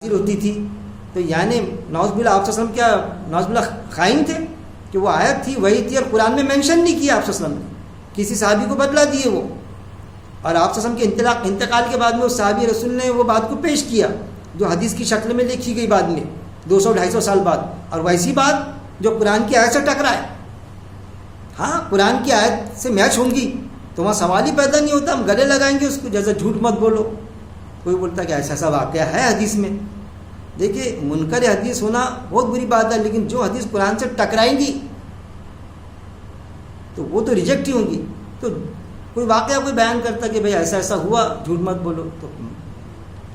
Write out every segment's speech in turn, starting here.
ہوتی تھی. تو یعنی نعوذ باللہ آپ صلی اللہ علیہ وسلم کیا نعوذ باللہ خائن تھے کہ وہ آیت تھی وہی تھی اور قرآن میں مینشن نہیں کیا آپ صلی اللہ علیہ وسلم نے, کسی صحابی کو بدلا دیے وہ, اور آپ صلی اللہ علیہ وسلم کے انتقال کے بعد میں اس صحابی رسول نے وہ بات کو پیش کیا جو حدیث کی شکل میں لکھی گئی بعد میں 200-250 سال بعد, اور ویسی بات جو قرآن کی آیت سے ٹکرائے. ہاں قرآن کی آیت سے میچ ہوں گی تو وہاں سوال ہی پیدا نہیں ہوتا, ہم گلے لگائیں گے اس کو, جیسے جھوٹ مت بولو. کوئی بولتا کہ ایسا ایسا واقعہ ہے حدیث میں. دیکھیے منکر حدیث ہونا بہت بری بات ہے, لیکن جو حدیث قرآن سے ٹکرائیں گی تو وہ تو ریجیکٹ ہی ہوں گی. تو کوئی واقعہ کوئی بیان کرتا کہ بھئی ایسا ایسا ہوا, جھوٹ مت بولو, تو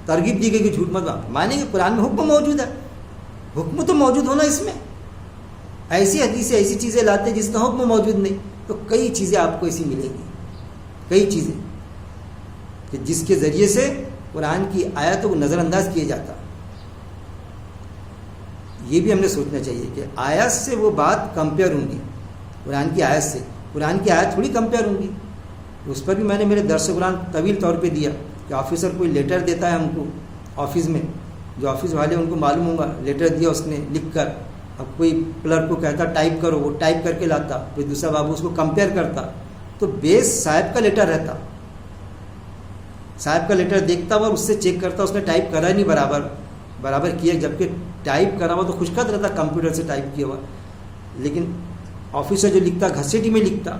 ترغیب دی گئی کہ جھوٹ مت مانیں گے. قرآن میں حکم موجود ہے, حکم تو موجود ہونا اس میں. ایسی حدیثیں ایسی چیزیں لاتے جس کا حکم موجود نہیں, تو کئی چیزیں آپ کو ایسی ملیں گی, کئی چیزیں کہ جس کے ذریعے سے قرآن کی آیتوں کو نظر انداز کیا جاتا. یہ بھی ہم نے سوچنا چاہیے کہ آیت سے وہ بات کمپیئر ہوں گی, قرآن کی آیت سے. قرآن کی آیت تھوڑی کمپیئر ہوں گی. اس پر بھی میں نے میرے درس قرآن طویل طور پہ دیا کہ آفیسر کوئی لیٹر دیتا ہے ہم کو آفس میں, جو آفس والے ان کو معلوم ہوگا لیٹر دیا اس نے لکھ کر, اب کوئی کلرک کو کہتا ٹائپ کرو, وہ ٹائپ کر کے لاتا, کوئی دوسرا بابو اس کو کمپیئر کرتا, تو بیس صاحب کا لیٹر رہتا, صاحب کا لیٹر دیکھتا ہوا اور اس سے چیک کرتا اس نے ٹائپ کرا نہیں برابر کیا, جبکہ ٹائپ کرا ہوا تو خوشخط رہتا کمپیوٹر سے ٹائپ کیا ہوا. لیکن آفیسر جو لکھتا گھسیٹی میں لکھتا,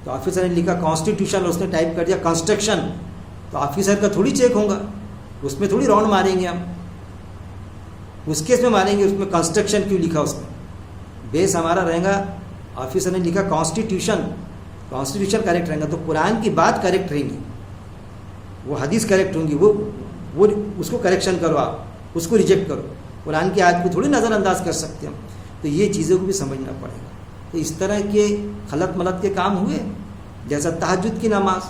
تو آفیسر نے لکھا کانسٹیٹیوشن, اس نے ٹائپ کر دیا کنسٹرکشن, تو آفیسر کا تھوڑی چیک ہوگا, اس میں تھوڑی راؤنڈ ماریں گے ہم, اس کیس میں ماریں گے اس میں کنسٹرکشن کیوں لکھا اس میں. بیس ہمارا رہے گا آفیسر نے لکھا کانسٹیٹیوشن کریکٹ رہے گا, تو قرآن کی بات کریکٹ رہیں گی, وہ حدیث کریکٹ ہوں گی, وہ اس کو کریکشن کرو, آپ اس کو ریجیکٹ کرو. قرآن کی آیت کو تھوڑی نظر انداز کر سکتے ہم. تو یہ چیزوں کو بھی سمجھنا پڑے گا. تو اس طرح کے خلط ملط کے کام ہوئے, جیسا تہجد کی نماز,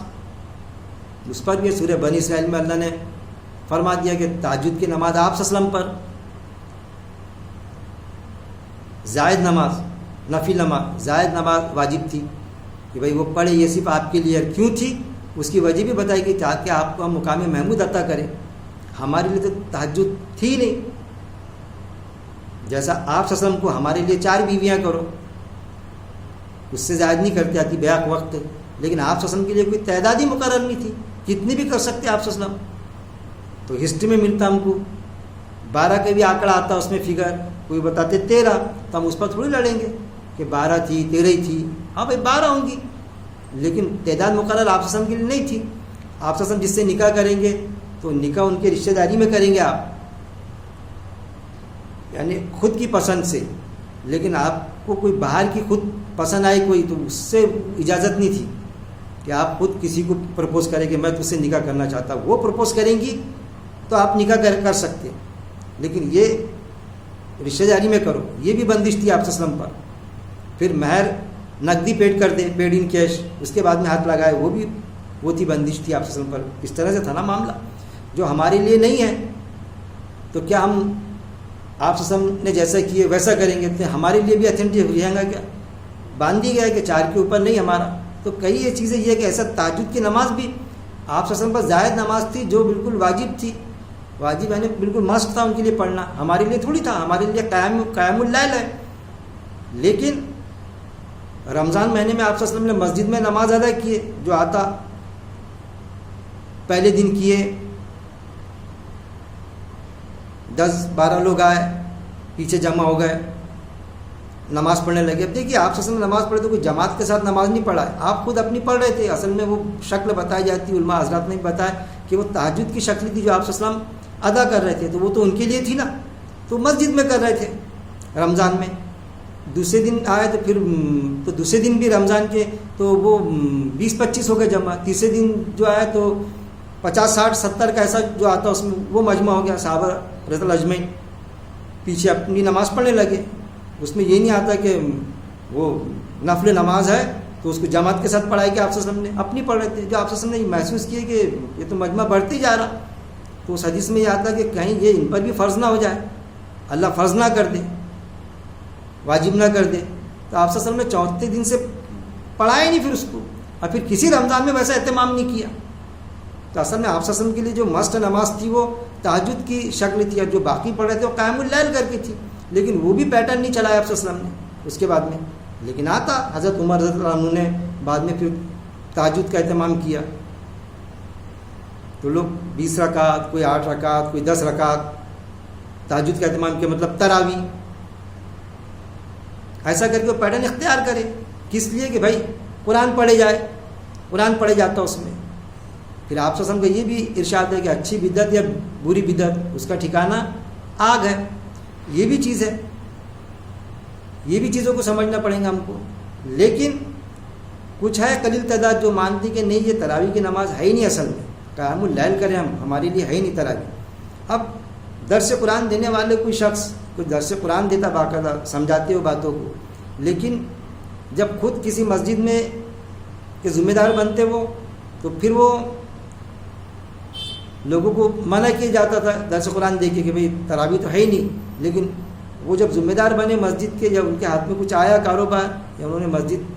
اس پر بھی سورہ بنی اسرائیل میں اللہ نے فرما دیا کہ تہجد کی نماز آپ صلی اللہ علیہ وسلم پر زائد نماز, نفل نماز, زائد نماز واجب تھی کہ بھائی وہ پڑھے, یہ صرف آپ کے لیے. کیوں تھی اس کی وجہ بھی بتائی گئی تاکہ آپ کو ہم مقام محمود عطا کریں. ہمارے لیے تو تہجد تھی نہیں, جیسا آپ صلی اللہ علیہ وسلم کو ہمارے لیے 4 بیویاں کرو, اس سے زائد نہیں کرتے آتی بیاق وقت. لیکن آپ صلی اللہ علیہ وسلم کے لیے کوئی تعداد ہی مقرر نہیں تھی, کتنی بھی کر سکتے آپ صلی اللہ علیہ وسلم. تو ہسٹری میں ملتا ہم کو 12 کا بھی آنکڑا آتا اس میں فگر, کوئی بتاتے 13, تو ہم اس پر تھوڑی لڑیں گے کہ 12 تھی 13 ہی تھی. ہاں بھائی 12 ہوں گی, لیکن تعداد مقرر آپ صلی اللہ علیہ وسلم کے لیے نہیں تھی. آپ صلی اللہ علیہ وسلم جس سے نکاح کریں گے تو نکاح ان کے رشتہ داری میں کریں گے آپ, یعنی خود کی پسند سے. لیکن آپ کو کوئی باہر کی خود پسند آئی کوئی, تو اس سے اجازت نہیں تھی کہ آپ خود کسی کو پرپوز کریں کہ میں تجھ سے نکاح کرنا چاہتا ہوں. وہ پرپوز کریں گی تو آپ نکاح کر سکتے, لیکن یہ رشتہ داری میں کرو, یہ بھی بندش تھی آپ صلی اللہ علیہ وسلم پر. پھر مہر نقدی پیڈ کر دے, پیڈ ان کیش, اس کے بعد میں ہاتھ لگائے, وہ تھی بندش تھی آپ صلی اللہ علیہ وسلم پر. اس طرح سے تھا نا معاملہ. جو ہمارے لیے نہیں ہے تو کیا ہم آپ صلی اللہ علیہ وسلم نے جیسا کیے ویسا کریں گے, تو ہمارے لیے بھی اتھینٹک ہو جائے گا کیا؟ باندھ دی گیا ہے کہ 4 کے اوپر نہیں ہمارا. تو کئی یہ چیزیں یہ کہ ایسا تہجد کی نماز بھی آپ صلی اللہ علیہ وسلم پر زائد نماز تھی جو بالکل واجب تھی, واجب یعنی بالکل مسٹ تھا ان کے لیے پڑھنا. ہمارے لیے تھوڑی تھا, ہمارے لیے قیام اللیل ہے. لیکن رمضان مہینے میں آپ صلی اللہ علیہ وسلم نے مسجد میں نماز ادا کیے, جو آتا پہلے دن کیے, 10-12 لوگ آئے, پیچھے جمع ہو گئے, نماز پڑھنے لگے. اب دیکھیے آپ صلی اللہ علیہ وسلم نماز پڑھے تو کوئی جماعت کے ساتھ نماز نہیں پڑھا ہے, آپ خود اپنی پڑھ رہے تھے. اصل میں وہ شکل بتائی جاتی, علماء حضرات نے بتایا کہ وہ تہجد کی شکل تھی جو آپ صلی اللہ علیہ وسلم ادا کر رہے تھے, تو وہ تو ان کے لیے تھی نا, تو مسجد میں کر رہے تھے رمضان میں. دوسرے دن آئے تو پھر تو دوسرے دن بھی رمضان کے تو وہ 20-25 ہو گئے جمع. تیسرے دن جو آیا تو 50-60-70 کا ایسا جو آتا اس میں وہ مجمع ہو گیا. صحابہ رضی اللہ اجمعین پیچھے اپنی نماز پڑھنے لگے. اس میں یہ نہیں آتا کہ وہ نفل نماز ہے تو اس کو جماعت کے ساتھ پڑھائی کہ آپ صلی اللہ علیہ وسلم نے اپنی پڑھ رہے تھے. جو آپ صلی اللہ علیہ وسلم نے محسوس کیے کہ یہ تو مجمع بڑھتی جا رہا, تو اس حدیث میں یہ آتا کہ کہیں یہ ان پر بھی فرض نہ ہو جائے, اللہ فرض نہ کر دے, واجب نہ کر دے. تو آپ صلی اللہ علیہ وسلم نے 34 دن سے پڑھایا نہیں پھر اس کو, اور پھر کسی رمضان میں ویسا اہتمام نہیں کیا. تو اصل میں آپ صلی اللہ علیہ وسلم کے لیے جو مست نماز تھی وہ تہجد کی شکل تھی، اور جو باقی پڑھ رہے تھے وہ قیام اللیل کر کے تھی، لیکن وہ بھی پیٹرن نہیں چلایا آپ صلی اللہ علیہ وسلم نے اس کے بعد میں. لیکن آتا حضرت عمر رضی اللہ عنہ نے بعد میں پھر تہجد کا اہتمام کیا، تو لوگ 20 رکعت، کوئی 8 رکعت، کوئی 10 رکعت تہجد کا اہتمام کیا، مطلب تراویح. ایسا کر کے وہ پیٹرن اختیار کرے، کس لیے کہ بھائی قرآن پڑھے جائے، قرآن پڑھے جاتا اس میں. پھر آپ صلی اللہ علیہ وسلم کا یہ بھی ارشاد ہے کہ اچھی بدعت یا بری بدعت اس کا ٹھکانہ آگ ہے. یہ بھی چیز ہے، یہ بھی چیزوں کو سمجھنا پڑیں گا ہم کو. لیکن کچھ ہے قلیل تعداد جو مانتی کہ نہیں یہ تراویح کی نماز ہے ہی نہیں، اصل میں قیام اللیل کریں ہمارے لیے ہے ہی نہیں تراویح. اب درس قرآن دینے والے کوئی شخص کوئی درس قرآن دیتا باقاعدہ، سمجھاتے ہو باتوں کو، لیکن جب خود کسی مسجد میں کے ذمہ دار بنتے وہ، تو پھر وہ لوگوں کو منع کیا جاتا تھا درس قرآن دے کے کہ بھئی تراویح تو ہے ہی نہیں. لیکن وہ جب ذمہ دار بنے مسجد کے، یا ان کے ہاتھ میں کچھ آیا کاروبار، یا انہوں نے مسجد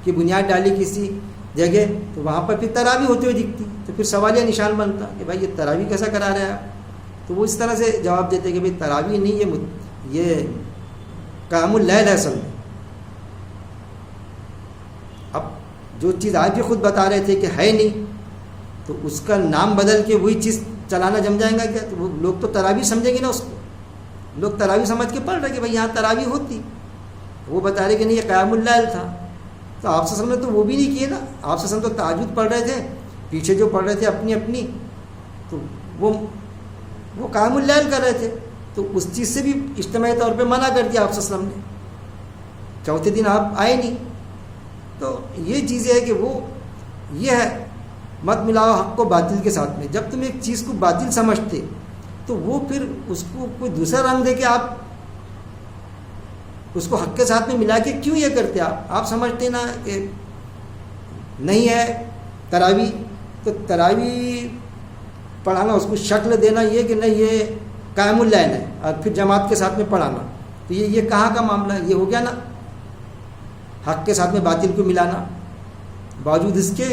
کی بنیاد ڈالی کسی جگہ، تو وہاں پر پھر تراویح ہوتے ہوئے دکھتی، تو پھر سوالیہ نشان بنتا کہ بھائی یہ تراویح کیسا کرا رہے ہیں آپ. تو وہ اس طرح سے جواب دیتے کہ بھئی تراویح نہیں، یہ قیام اللیل ہے اصل میں. اب جو چیز آج بھی خود بتا رہے تھے کہ ہے نہیں، تو اس کا نام بدل کے وہی چیز چلانا جم جائیں گا کیا؟ تو وہ لوگ تو تراویح سمجھیں گے نا اس کو، لوگ تراویح سمجھ کے پڑھ رہے کہ بھائی یہاں تراویح ہوتی، وہ بتا رہے کہ نہیں یہ قیام اللیل تھا. تو آپ صلی اللہ علیہ وسلم نے تو وہ بھی نہیں کیے نا. آپ صلی اللہ علیہ وسلم تو تہجد پڑھ رہے تھے، پیچھے جو پڑھ رہے تھے اپنی اپنی، تو وہ قیام اللیل کر رہے تھے. تو اس چیز سے بھی اجتماعی طور پہ منع کر دیا آپ صلی اللہ علیہ وسلم نے. چوتھے دن آپ آئے نہیں. تو یہ چیزیں ہے کہ وہ یہ ہے مت ملاؤ حق کو باطل کے ساتھ میں. جب تم ایک چیز کو باطل سمجھتے تو وہ پھر اس کو کوئی دوسرا رنگ دے کے آپ اس کو حق کے ساتھ میں ملا کے کیوں یہ کرتے؟ آپ سمجھتے نا کہ نہیں ہے تراویح، تو تراویح پڑھانا، اس کو شکل دینا یہ کہ نہیں یہ قیام اللیل ہے، اور پھر جماعت کے ساتھ میں پڑھانا، تو یہ کہاں کا معاملہ ہے؟ یہ ہو گیا نا حق کے ساتھ میں باطل کو ملانا. باوجود اس کے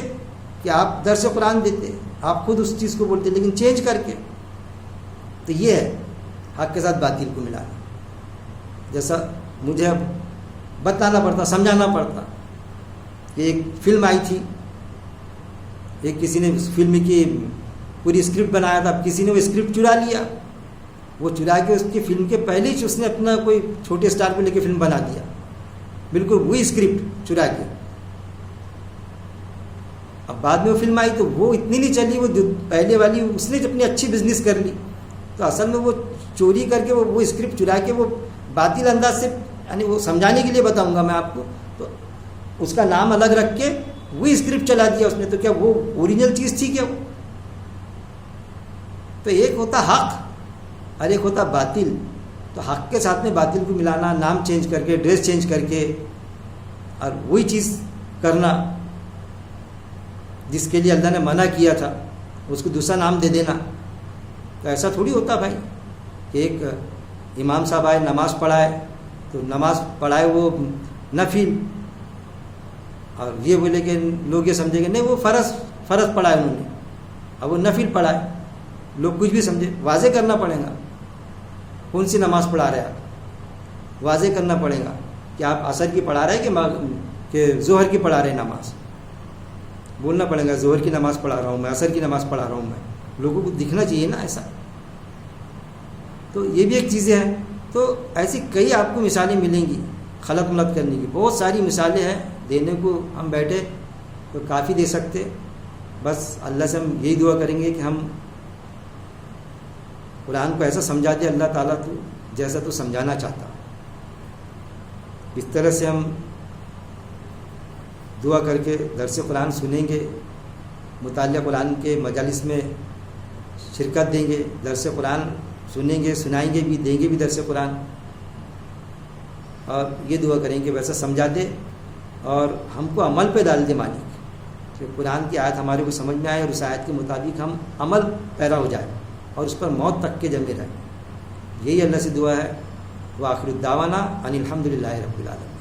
کہ آپ درس قرآن دیتے، آپ خود اس چیز کو بولتے، لیکن چینج کر کے. تو یہ ہے حق کے ساتھ باطل کو ملانا. جیسا مجھے اب بتانا پڑتا، سمجھانا پڑتا کہ ایک فلم آئی تھی، ایک کسی نے فلم کی پوری اسکرپٹ بنایا تھا، اب کسی نے وہ اسکرپٹ چرا لیا، وہ چرا کے اس کی فلم کے پہلے ہی اس نے اپنا کوئی چھوٹے اسٹار کو لے کے فلم بنا دیا، بالکل وہی اسکرپٹ چرا کے. اب بعد میں وہ فلم آئی تو وہ اتنی نہیں چلی، وہ پہلے والی اس نے اپنی اچھی بزنس کر لی. تو اصل میں وہ چوری کر کے وہ اسکرپٹ چرا کے وہ باطل انداز سے، یعنی وہ سمجھانے کے لیے بتاؤں گا میں آپ کو، تو اس کا نام الگ رکھ کے وہی اسکرپٹ چلا دیا اس نے. تو کیا وہ اوریجنل چیز تھی کیا وہ؟ تو ایک ہوتا حق اور ایک ہوتا باطل. تو حق کے ساتھ میں باطل کو ملانا، نام چینج کر کے، ڈریس چینج کر کے، اور وہی چیز کرنا جس کے لیے اللہ نے منع کیا تھا، اس کو دوسرا نام دے دینا. تو ایسا تھوڑی ہوتا بھائی کہ ایک امام صاحب آئے نماز پڑھائے، تو نماز پڑھائے وہ نفل، اور یہ بولے کہ لوگ یہ سمجھے کہ نہیں وہ فرض پڑھائے انہوں نے، اب وہ نفل پڑھائے، لوگ کچھ بھی سمجھے. واضح کرنا پڑے گا کون سی نماز پڑھا رہے آپ، واضح کرنا پڑے گا کہ آپ عصر کی پڑھا رہے ہیں کہ ظہر کی پڑھا رہے ہیں نماز. بولنا پڑے گا ظہر کی نماز پڑھا رہا ہوں میں، عصر کی نماز پڑھا رہا ہوں میں، لوگوں کو دکھنا چاہیے نا ایسا. تو یہ بھی ایک چیزیں ہیں. تو ایسی کئی آپ کو مثالیں ملیں گی خلط ملت کرنے کی، بہت ساری مثالیں ہیں، دینے کو ہم بیٹھے تو کافی دے سکتے. بس اللہ سے ہم یہی دعا کریں گے کہ ہم قرآن کو ایسا سمجھا دے اللہ تعالیٰ تو جیسا تو سمجھانا چاہتا. اس طرح سے ہم دعا کر کے درس قرآن سنیں گے، مطالعہ قرآن کے مجالس میں شرکت دیں گے، درس قرآن سنیں گے، سنائیں گے بھی، دیں گے بھی درس قرآن، اور یہ دعا کریں کہ ویسا سمجھا دے اور ہم کو عمل پہ ڈال دے مالک، کہ قرآن کی آیت ہمارے کو سمجھ میں آئے اور اس آیت کے مطابق ہم عمل پیرا ہو جائے اور اس پر موت تک کے جمے رہیں. یہی اللہ سے دعا ہے. وآخر الدعوانا ان الحمد للہ رب العالمین.